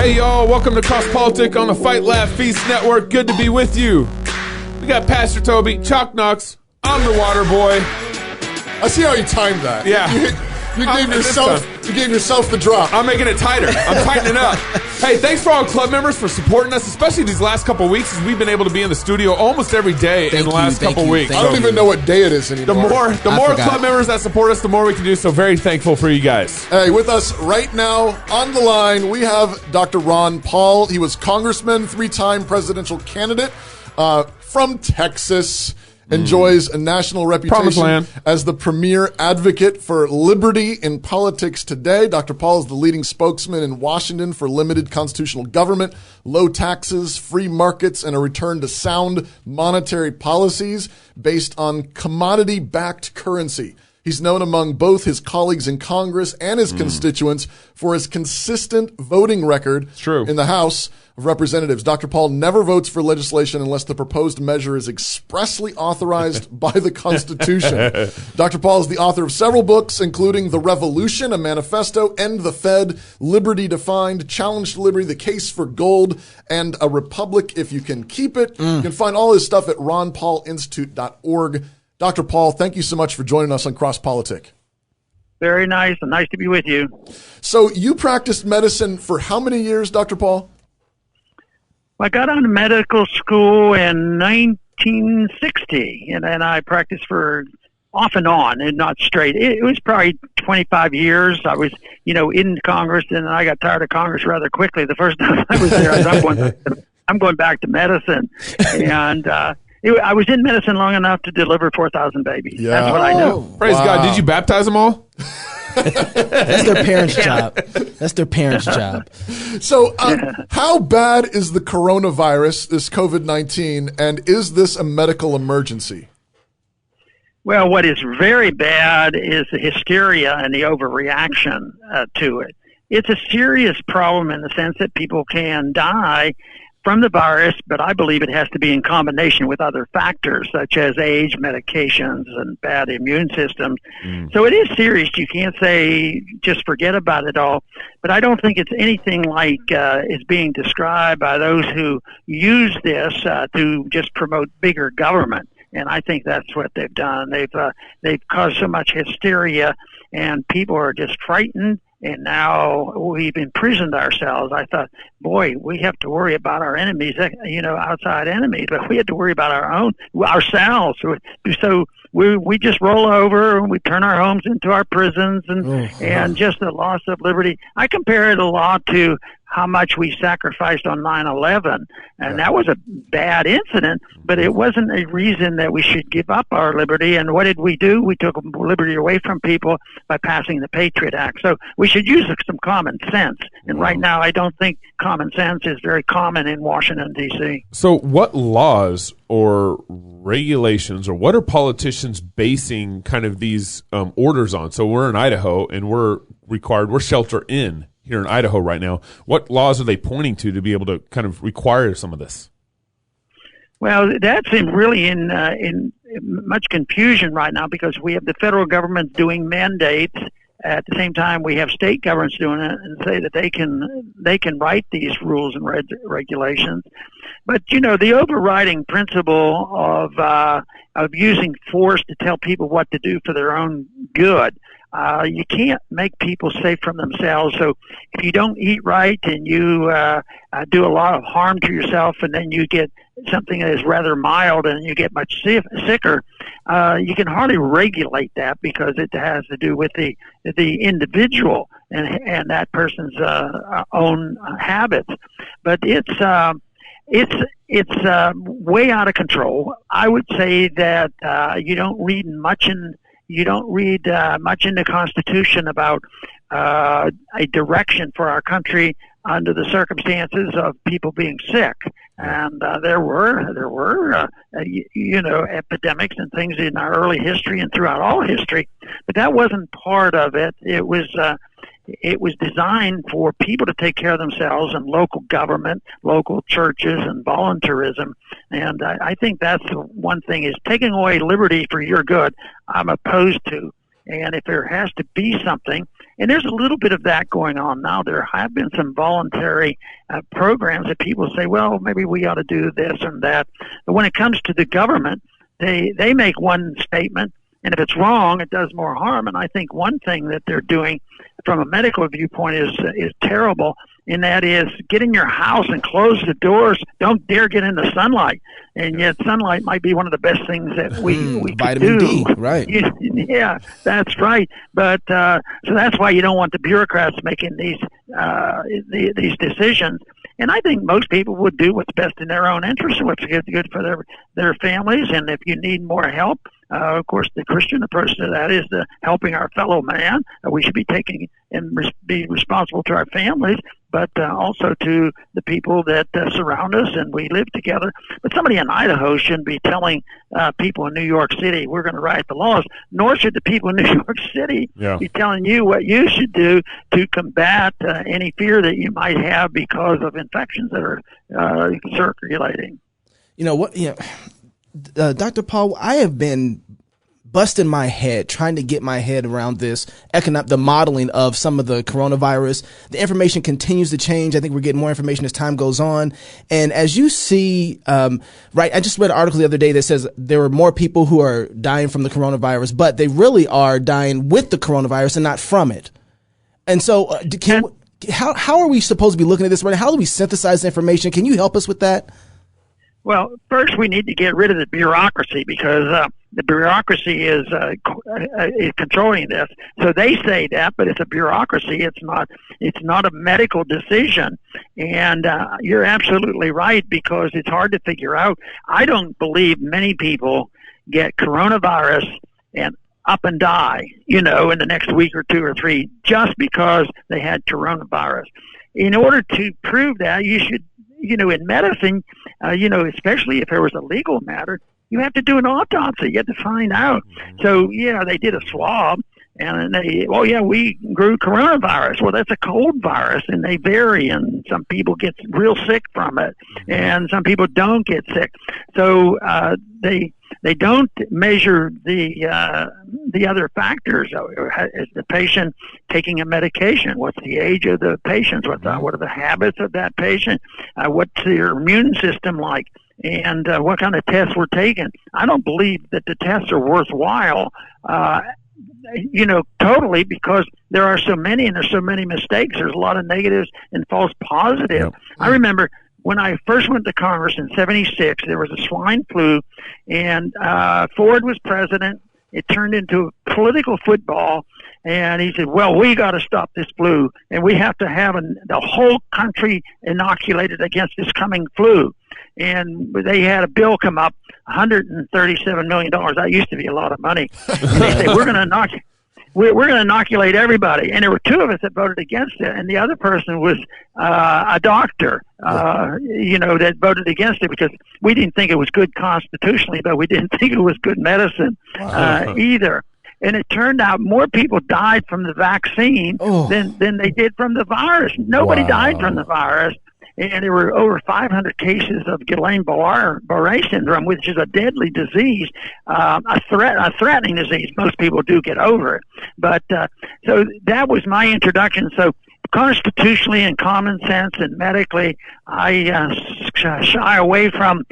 Hey, y'all. Welcome to Cross Politic on the Fight Laugh Feast Network. Good to be with you. We got Pastor Toby, Chalk Knox. I'm the water boy. I see how you timed that. Yeah. You gave yourself the drop. I'm making it tighter. I'm tightening up. Hey, thanks for all club members for supporting us, especially these last couple weeks, as we've been able to be in the studio almost every day in the last couple weeks. I don't even know what day it is anymore. The more club members that support us, the more we can do. So very thankful for you guys. Hey, with us right now on the line, we have Dr. Ron Paul. He was congressman, 3-time presidential candidate from Texas. Enjoys a national reputation as the premier advocate for liberty in politics today. Dr. Paul is the leading spokesman in Washington for limited constitutional government, low taxes, free markets, and a return to sound monetary policies based on commodity-backed currency. He's known among both his colleagues in Congress and his constituents for his consistent voting record in the House of Representatives. Dr. Paul never votes for legislation unless the proposed measure is expressly authorized by the Constitution. Dr. Paul is the author of several books, including The Revolution, a manifesto, End the Fed, Liberty Defined, Challenge to Liberty, The Case for Gold, and A Republic If You Can Keep It. You can find all his stuff at ronpaulinstitute.org. Dr. Paul, thank you so much for joining us on Cross Politic. Very nice, and nice to be with you. So you practiced medicine for how many years, Dr. Paul? I got out of medical school in 1960, and then I practiced for off and on, and not straight. It was probably 25 years. I was, in Congress, and I got tired of Congress rather quickly. The first time I was there, I said, I'm going back to medicine. And I was in medicine long enough to deliver 4,000 babies. Yeah. That's what I know. Praise God. Did you baptize them all? That's their parents' job. That's their parents' job. So how bad is the coronavirus, this COVID-19, and is this a medical emergency? Well, what is very bad is the hysteria and the overreaction to it. It's a serious problem in the sense that people can die from the virus, but I believe it has to be in combination with other factors such as age, medications, and bad immune systems. So it is serious. You can't say just forget about it all, but I don't think it's anything like is being described by those who use this to just promote bigger government. And I think that's what they've done. They've caused so much hysteria, and people are just frightened. And now we've imprisoned ourselves. I thought, boy, we have to worry about our enemies, outside enemies, but we have to worry about ourselves. So we just roll over and we turn our homes into our prisons and just the loss of liberty. I compare it a lot to how much we sacrificed on 9/11. And that was a bad incident, but it wasn't a reason that we should give up our liberty. And what did we do? We took liberty away from people by passing the Patriot Act. So we should use some common sense. And right now, I don't think common sense is very common in Washington, D.C. So what laws or regulations or what are politicians basing kind of these orders on? So we're in Idaho and we're shelter in here in Idaho right now. What laws are they pointing to be able to kind of require some of this? Well, that's really in much confusion right now because we have the federal government doing mandates. At the same time, we have state governments doing it and say that they can write these rules and regulations. But the overriding principle of using force to tell people what to do for their own good. You can't make people safe from themselves. So if you don't eat right and you do a lot of harm to yourself, and then you get something that is rather mild and you get much sicker, you can hardly regulate that because it has to do with the individual and that person's own habits. But it's way out of control. I would say that you don't read much in the Constitution about a direction for our country under the circumstances of people being sick. And there were epidemics and things in our early history and throughout all history, but that wasn't part of it. It was designed for people to take care of themselves and local government, local churches, and voluntarism. And I think that's the one thing is taking away liberty for your good. I'm opposed to. And if there has to be something, and there's a little bit of that going on now, there have been some voluntary programs that people say, well, maybe we ought to do this and that. But when it comes to the government, they make one statement, and if it's wrong, it does more harm. And I think one thing that they're doing from a medical viewpoint is terrible, and that is get in your house and close the doors. Don't dare get in the sunlight. And yet sunlight might be one of the best things that we could vitamin do. D, right. Yeah, that's right. But so that's why you don't want the bureaucrats making these decisions. And I think most people would do what's best in their own interest and what's good for their families. And if you need more help, of course, the Christian approach to that is the helping our fellow man. We should be taking and be responsible to our families, but also to the people that surround us and we live together. But somebody in Idaho shouldn't be telling people in New York City, we're going to write the laws, nor should the people in New York City be telling you what you should do to combat any fear that you might have because of infections that are circulating. Dr. Paul, I have been busting my head trying to get my head around this the modeling of some of the coronavirus. The information continues to change. I think we're getting more information as time goes on. And as you see, I just read an article the other day that says there are more people who are dying from the coronavirus, but they really are dying with the coronavirus and not from it. And so how are we supposed to be looking at this right now? How do we synthesize information? Can you help us with that? Well, first we need to get rid of the bureaucracy because the bureaucracy is controlling this. So they say that, but it's a bureaucracy. It's not a medical decision. And you're absolutely right because it's hard to figure out. I don't believe many people get coronavirus and up and die, in the next week or 2 or 3 just because they had coronavirus. In order to prove that, you should, in medicine, especially if there was a legal matter, you have to do an autopsy. You have to find out. So, they did a swab, and we grew coronavirus. Well, that's a cold virus, and they vary, and some people get real sick from it, and some people don't get sick. So they don't measure the other factors. Is the patient taking a medication? What's the age of the patient? What are the habits of that patient? What's their immune system like? And what kind of tests were taken? I don't believe that the tests are worthwhile, totally, because there are so many and there's so many mistakes. There's a lot of negatives and false positives. Yep. I remember when I first went to Congress in '76, there was a swine flu, and Ford was president. It turned into political football, and he said, well, we got to stop this flu, and we have to have the whole country inoculated against this coming flu. And they had a bill come up, $137 million. That used to be a lot of money. And they said, we're going to inoculate everybody. And there were 2 of us that voted against it, and the other person was a doctor, that voted against it because we didn't think it was good constitutionally, but we didn't think it was good medicine either. And it turned out more people died from the vaccine than they did from the virus. Nobody died from the virus. And there were over 500 cases of Guillain-Barré syndrome, which is a deadly disease, a threatening disease. Most people do get over it. But so that was my introduction. So constitutionally and common sense and medically, I shy away from,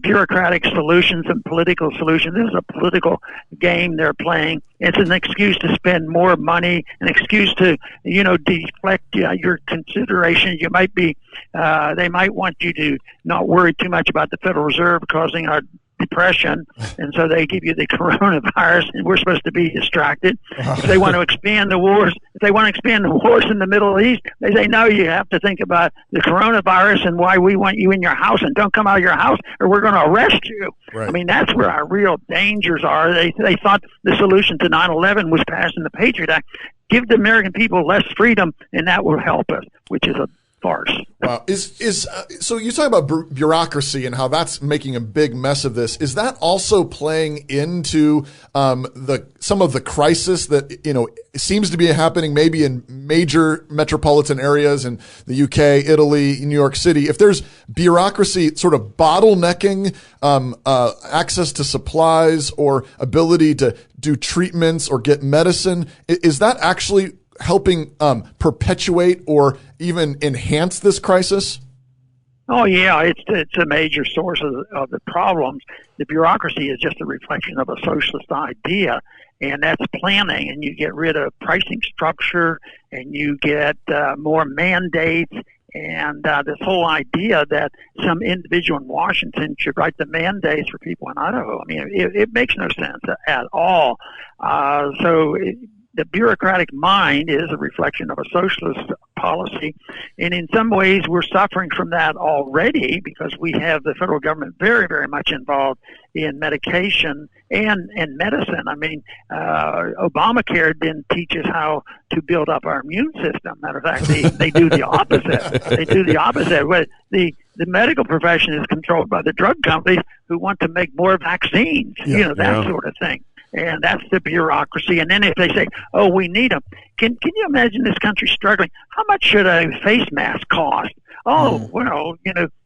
bureaucratic solutions and political solutions. This is a political game they're playing. It's an excuse to spend more money, an excuse to, deflect your consideration. You might be, they might want you to not worry too much about the Federal Reserve causing our depression, and so they give you the coronavirus, and we're supposed to be distracted. If they want to expand the wars, in the Middle East, they say, no, you have to think about the coronavirus and why we want you in your house, and don't come out of your house or we're going to arrest you. Right. I mean, that's where our real dangers are. They thought the solution to 9/11 was passing the Patriot Act. Give the American people less freedom, and that will help us, which is a farce. Wow. So you talk about bureaucracy and how that's making a big mess of this. Is that also playing into some of the crisis that seems to be happening maybe in major metropolitan areas in the UK, Italy, New York City, if there's bureaucracy sort of bottlenecking access to supplies or ability to do treatments or get medicine, is that actually helping perpetuate or even enhance this crisis? Oh yeah, it's a major source of the problems. The bureaucracy is just a reflection of a socialist idea, and that's planning. And you get rid of pricing structure, and you get more mandates, and this whole idea that some individual in Washington should write the mandates for people in Idaho. I mean, it makes no sense at all. The bureaucratic mind is a reflection of a socialist policy, and in some ways we're suffering from that already because we have the federal government very, very much involved in medication and medicine. I mean, Obamacare didn't teach us how to build up our immune system. Matter of fact, they do the opposite. They do the opposite. The medical profession is controlled by the drug companies who want to make more vaccines, that sort of thing. And that's the bureaucracy. And then if they say, oh, we need them, can you imagine this country struggling? How much should a face mask cost? Oh, well,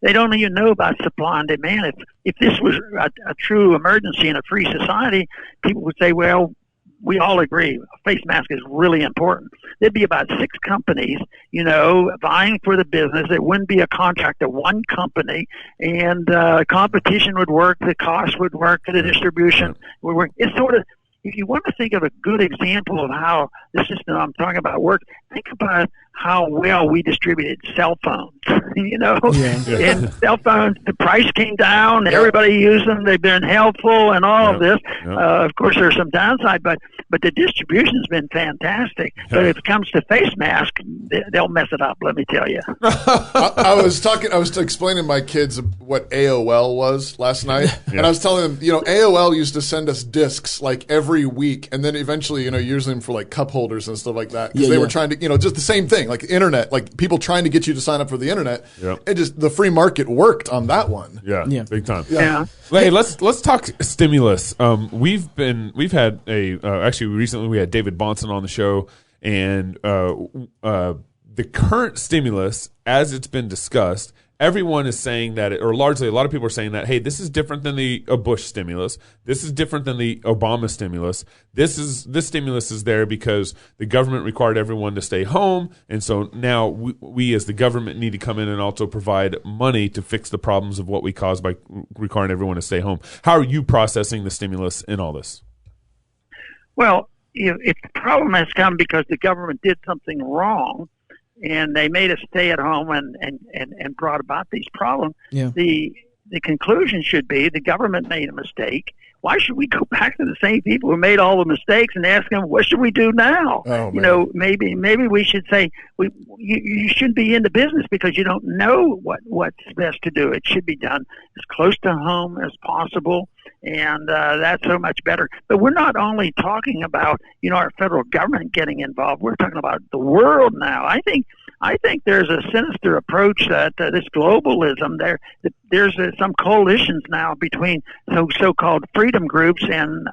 they don't even know about supply and demand. If this was a true emergency in a free society, people would say, well, we all agree a face mask is really important. There'd be about 6 companies, vying for the business. It wouldn't be a contract of one company, and competition would work, the cost would work, the distribution would work. It's sort of, if you want to think of a good example of how the system I'm talking about works, think about how well we distributed cell phones, And cell phones, the price came down, everybody used them, they've been helpful and all of this. Of course, there's some downside, but the distribution's been fantastic. But if it comes to face mask, they'll mess it up, let me tell you. I was explaining to my kids what AOL was last night, and I was telling them, AOL used to send us discs like every week, and then eventually, using them for like cup holders and stuff like that, because they were trying to, just the same thing, like internet, like people trying to get you to sign up for the internet. It just, the free market worked on that one. Big time. Hey, let's talk stimulus. We've had recently we had David Bahnsen on the show, and the current stimulus, as it's been discussed, everyone is saying that, or largely a lot of people are saying that, hey, this is different than the Bush stimulus. This is different than the Obama stimulus. This stimulus is there because the government required everyone to stay home, and so now we as the government need to come in and also provide money to fix the problems of what we caused by requiring everyone to stay home. How are you processing the stimulus in all this? Well, if the problem has come because the government did something wrong, and they made us stay at home and brought about these problems. The conclusion should be the government made a mistake. Why should we go back to the same people who made all the mistakes and ask them, what should we do now? Maybe we should say, you shouldn't be in the business because you don't know what's best to do. It should be done as close to home as possible, and that's so much better. But we're not only talking about, our federal government getting involved. We're talking about the world now. I think there's a sinister approach that this globalism, there's some coalitions now between so-called freedom groups and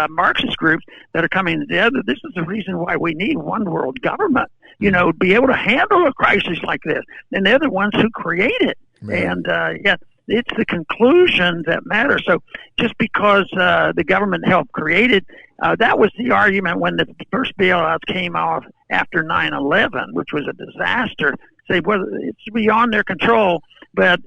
Marxist groups that are coming together. This is the reason why we need one world government, to be able to handle a crisis like this. And they're the ones who create it. And it's the conclusion that matters. So just because the government helped create it, that was the argument when the first bailouts came off after 9/11, which was a disaster. Say, well, it's beyond their control, but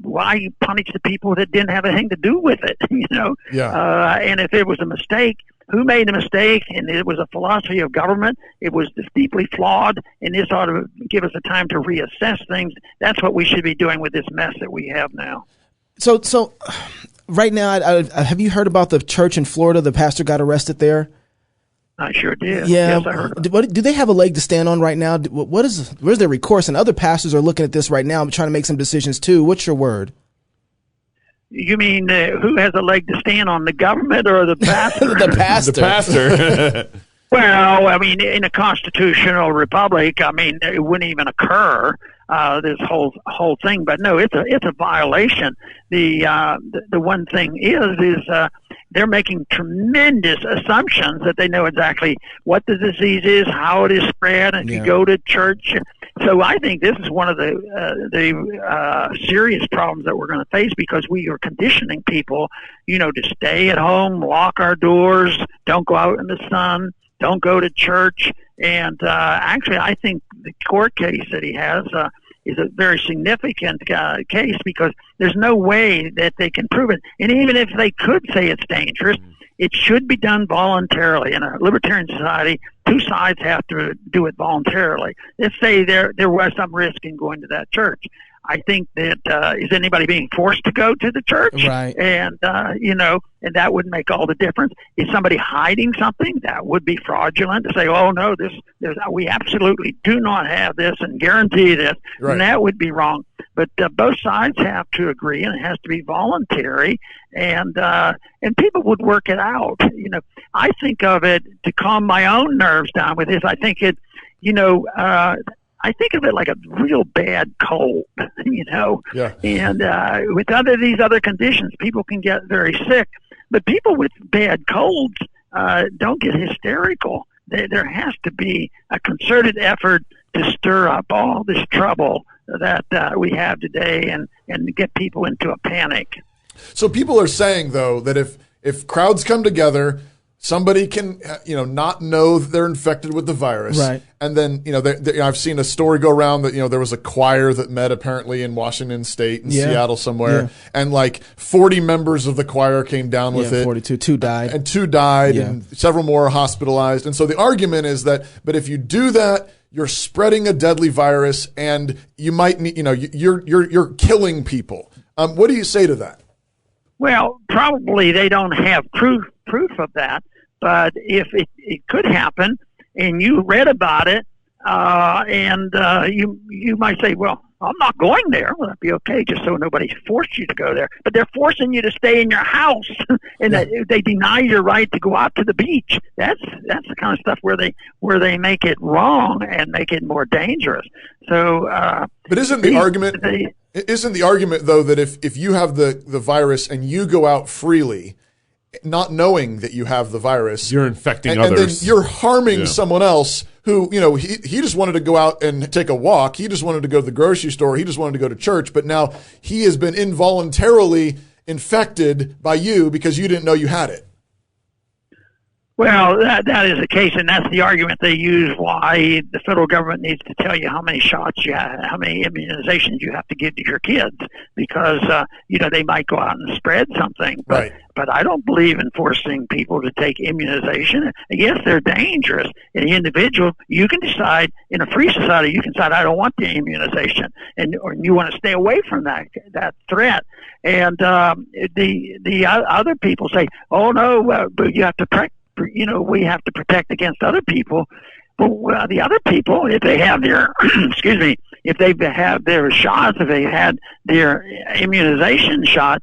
why punish the people that didn't have anything to do with it? And if it was a mistake, who made the mistake? And it was a philosophy of government. It was deeply flawed, and this ought to give us a time to reassess things. That's what we should be doing with this mess that we have now. So right now, have you heard about the church in Florida? The pastor got arrested there. I sure did. Yeah. Yes, I heard about it. Do they have a leg to stand on right now? Where's their recourse? And other pastors are looking at this right now, trying to make some decisions too. What's your word? You mean who has a leg to stand on, the government or the pastor? The pastor. The pastor. Well, I mean, in a constitutional republic, I mean, it wouldn't even occur. this whole thing. But no, it's a violation. The one thing is they're making tremendous assumptions that they know exactly what the disease is, how it is spread, and if you go to church. So I think this is one of the serious problems that we're going to face, because we are conditioning people, to stay at home, lock our doors, don't go out in the sun, don't go to church. And actually, I think the court case that he has is a very significant case, because there's no way that they can prove it. And even if they could say it's dangerous, it should be done voluntarily. In a libertarian society, two sides have to do it voluntarily. Let's say there was some risk in going to that church. I think that is anybody being forced to go to the church? Right. And, and that would make all the difference. Is somebody hiding something? That would be fraudulent to say, oh, no, we absolutely do not have this and guarantee this. Right. And that would be wrong. But both sides have to agree, and it has to be voluntary, and people would work it out. I think of it to calm my own nerves down with this. I think I think of it like a real bad cold, Yeah. And with these other conditions, people can get very sick. But people with bad colds don't get hysterical. There has to be a concerted effort to stir up all this trouble that we have today and get people into a panic. So people are saying, though, that if crowds come together, somebody can, not know that they're infected with the virus. Right. And then, I've seen a story go around that, there was a choir that met apparently in Washington State in Seattle somewhere. Yeah. And like 40 members of the choir came down with it. 42. Two died. And two died and several more are hospitalized. And so the argument is that, but if you do that, you're spreading a deadly virus and you might need, you're killing people. What do you say to that? Well, probably they don't have proof of that. But if it could happen, and you read about it, and you might say, well, I'm not going there. Well, that'd be okay, just so nobody forced you to go there. But they're forcing you to stay in your house, and they deny your right to go out to the beach. That's the kind of stuff where they make it wrong and make it more dangerous. So, but isn't the argument though that if you have the virus and you go out freely, not knowing that you have the virus, you're infecting others, and then you're harming someone else who, he just wanted to go out and take a walk. He just wanted to go to the grocery store. He just wanted to go to church. But now he has been involuntarily infected by you because you didn't know you had it. Well, that is the case, and that's the argument they use why the federal government needs to tell you how many shots you have, how many immunizations you have to give to your kids, because they might go out and spread something. Right. But I don't believe in forcing people to take immunization. Yes, they're dangerous. In the individual, you can decide, in a free society, you can decide, I don't want the immunization, or you want to stay away from that threat. And the other people say, oh, no, but you have to we have to protect against other people. But the other people, if they have their, if they have their shots, if they had their immunization shot,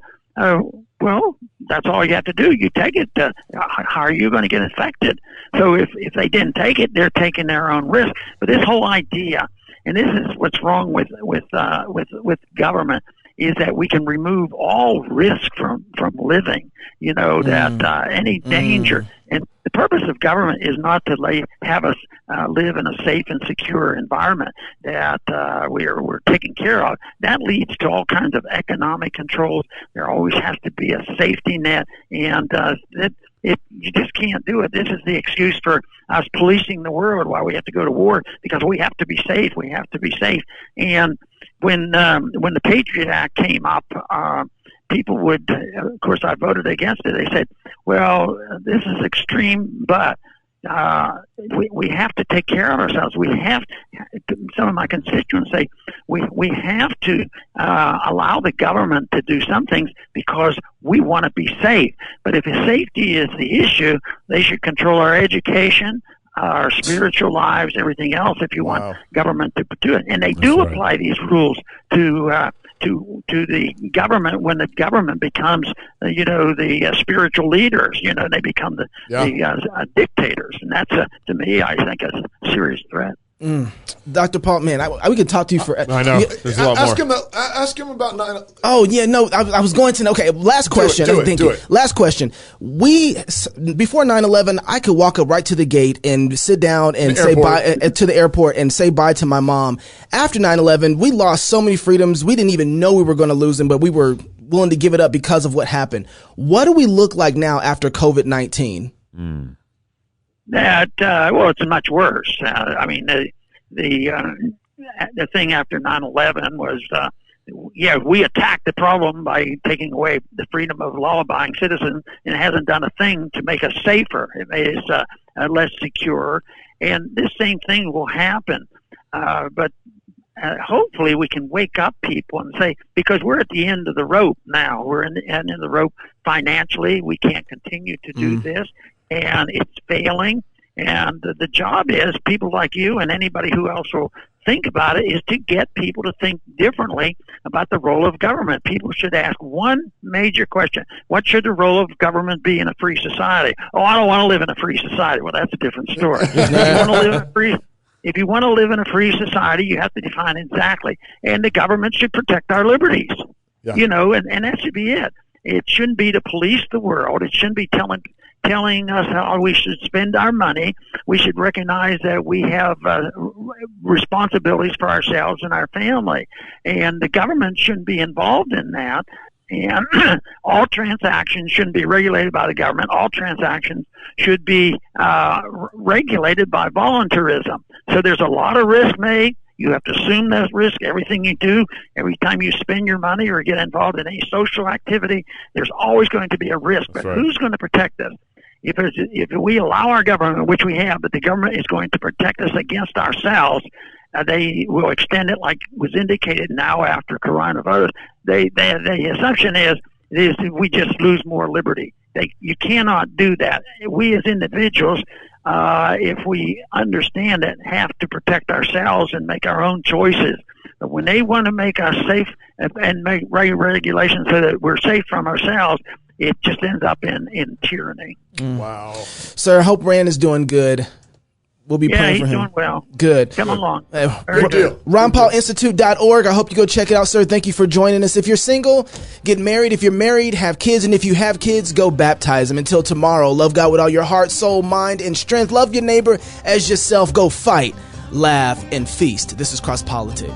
well, that's all you have to do. You take it. How are you going to get infected? So if they didn't take it, they're taking their own risk. But this whole idea, and this is what's wrong with government, is that we can remove all risk from living, that any danger. And the purpose of government is not to have us live in a safe and secure environment that we're taken care of. That leads to all kinds of economic controls. There always has to be a safety net, and you just can't do it. This is the excuse for us policing the world, why we have to go to war, because we have to be safe. We have to be safe. And when the Patriot Act came up, people would, of course, I voted against it. They said, well, this is extreme, but we have to take care of ourselves. We have, some of my constituents say, we have to allow the government to do some things because we want to be safe. But if safety is the issue, they should control our education, our spiritual lives, everything else, if you want government to do it. And they do apply these rules to the government when the government becomes, the spiritual leaders. They become the dictators, and that's to me, I think, a serious threat. Dr. Paul, man, we could talk to you for. I know. There's a lot more. Ask him about 9. Oh yeah, no, I was going to. Okay, last question. Do it. Last question. Before 9/11, I could walk up right to the gate and sit down and say bye to the airport and say bye to my mom. After 9/11, we lost so many freedoms. We didn't even know we were going to lose them, but we were willing to give it up because of what happened. What do we look like now after COVID-19? Well, it's much worse. I mean, the thing after 9/11 was, we attacked the problem by taking away the freedom of law-abiding citizens, and it hasn't done a thing to make us safer. It made us less secure, and this same thing will happen. But hopefully we can wake up people and say, because we're at the end of the rope now, we're in the end of the rope financially, we can't continue to do this, and it's failing. And the job is, people like you and anybody who else will think about it, is to get people to think differently about the role of government. People should ask one major question: what should the role of government be in a free society? Oh, I don't want to live in a free society. Well, that's a different story. If you want to live in a free society, you have to define exactly. And the government should protect our liberties. Yeah. And that should be it. It shouldn't be to police the world. It shouldn't be telling us how we should spend our money. We should recognize that we have responsibilities for ourselves and our family. And the government shouldn't be involved in that. And all transactions shouldn't be regulated by the government. All transactions should be regulated by voluntarism. So there's a lot of risk made. You have to assume that risk. Everything you do, every time you spend your money or get involved in any social activity, there's always going to be a risk. But who's going to protect us? If we allow our government, which we have, but the government is going to protect us against ourselves, they will extend it like was indicated now after coronavirus. The assumption is we just lose more liberty. You cannot do that. We as individuals, if we understand it, have to protect ourselves and make our own choices. But when they want to make us safe and make regulations so that we're safe from ourselves, it just ends up in tyranny. Wow. Sir, I hope Rand is doing good. We'll be praying for him. Yeah, he's doing well. Good. Come along. Good deal. RonPaulInstitute.org. I hope you go check it out, sir. Thank you for joining us. If you're single, get married. If you're married, have kids. And if you have kids, go baptize them. Until tomorrow, love God with all your heart, soul, mind, and strength. Love your neighbor as yourself. Go fight, laugh, and feast. This is Cross Politics.